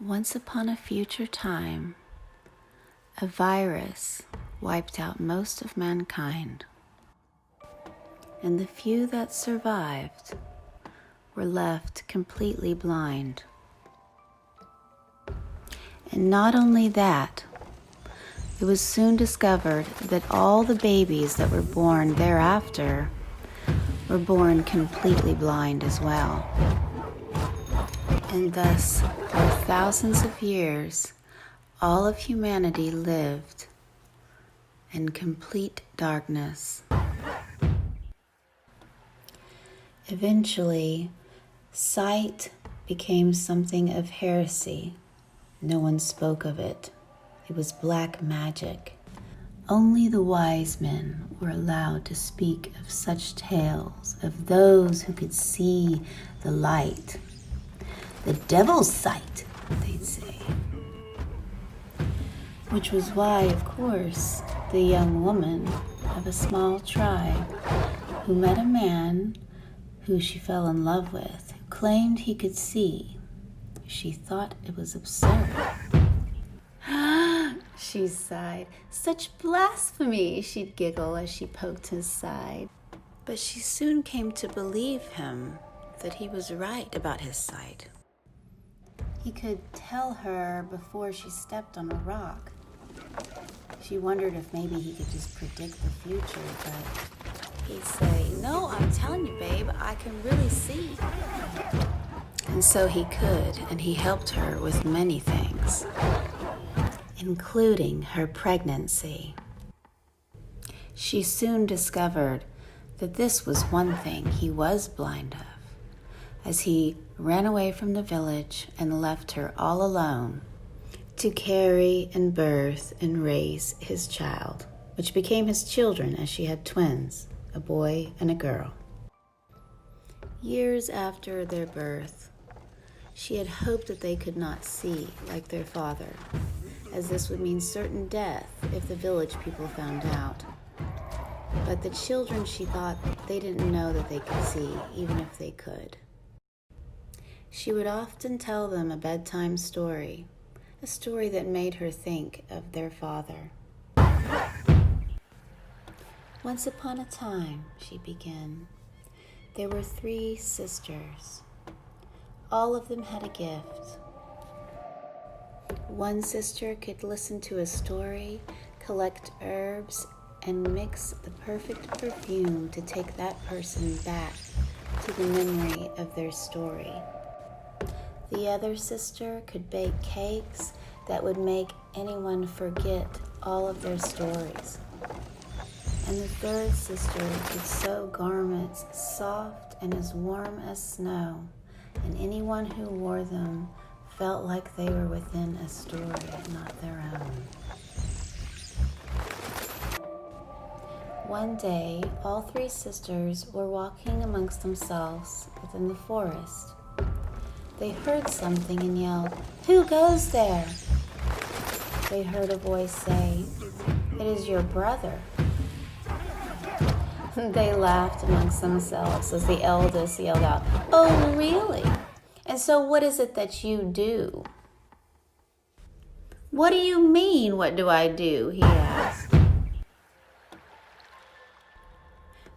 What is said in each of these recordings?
Once upon a future time, a virus wiped out most of mankind, and the few that survived were left completely blind. And not only that, it was soon discovered that all the babies that were born thereafter were born completely blind as well. And thus, for thousands of years, all of humanity lived in complete darkness. Eventually, sight became something of heresy. No one spoke of it. It was black magic. Only the wise men were allowed to speak of such tales of those who could see the light. The devil's sight, they'd say. Which was why, of course, the young woman of a small tribe who met a man who she fell in love with, who claimed he could see, she thought it was absurd. She sighed. Such blasphemy, she'd giggle as she poked his side. But she soon came to believe him that he was right about his sight. He could tell her before she stepped on a rock. She wondered if maybe he could just predict the future, but he'd say, "No, I'm telling you, babe, I can really see." And so he could, and he helped her with many things, including her pregnancy. She soon discovered that this was one thing he was blind of, as he ran away from the village and left her all alone to carry and birth and raise his child, which became his children as she had twins, a boy and a girl. Years after their birth, she had hoped that they could not see like their father, as this would mean certain death if the village people found out. But the children, she thought, they didn't know that they could see, even if they could. She would often tell them a bedtime story, a story that made her think of their father. Once upon a time, she began, there were 3 sisters. All of them had a gift. One sister could listen to a story, collect herbs, and mix the perfect perfume to take that person back to the memory of their story. The other sister could bake cakes that would make anyone forget all of their stories. And the third sister could sew garments soft and as warm as snow, and anyone who wore them felt like they were within a story, not their own. One day, all 3 sisters were walking amongst themselves within the forest. They heard something and yelled, "Who goes there?" They heard a voice say, "It is your brother." They laughed amongst themselves as the eldest yelled out, "Oh, really? And so what is it that you do?" "What do you mean, what do I do?" he asked.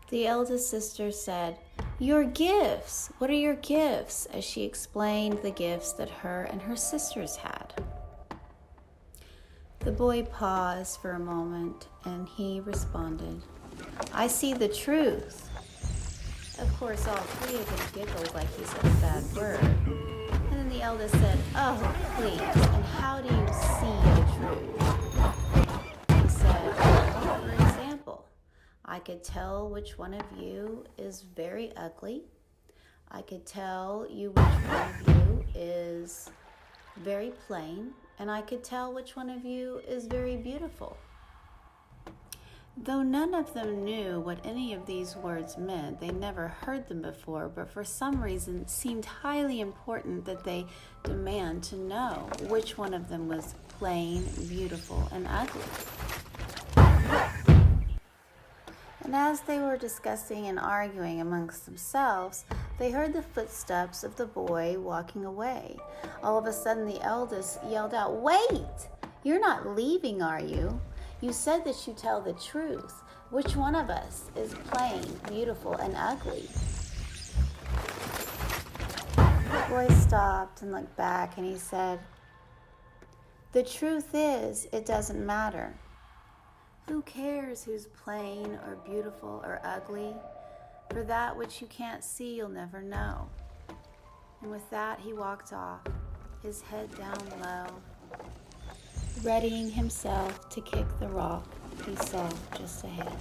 The eldest sister said, "Your gifts. What are your gifts?" as she explained the gifts that her and her sisters had. The boy paused for a moment and he responded, "I see the truth." Of course, all 3 of them giggled like he said a bad word. And then the eldest said, "Oh, please, and how do you see the truth?" He said, "Well, for example, I could tell which one of you is very ugly. I could tell you which one of you is very plain, and I could tell which one of you is very beautiful." Though none of them knew what any of these words meant, they never heard them before, but for some reason it seemed highly important that they demand to know which one of them was plain, beautiful, and ugly. And as they were discussing and arguing amongst themselves, They heard the footsteps of the boy walking away. All of a sudden, the eldest yelled out, "Wait! You're not leaving, are you? You said that you tell the truth. Which one of us is plain, beautiful, and ugly?" The boy stopped and looked back, and he said, "The truth is, it doesn't matter. Who cares who's plain or beautiful or ugly? For that which you can't see, you'll never know." And with that, he walked off, his head down low, readying himself to kick the rock he saw just ahead.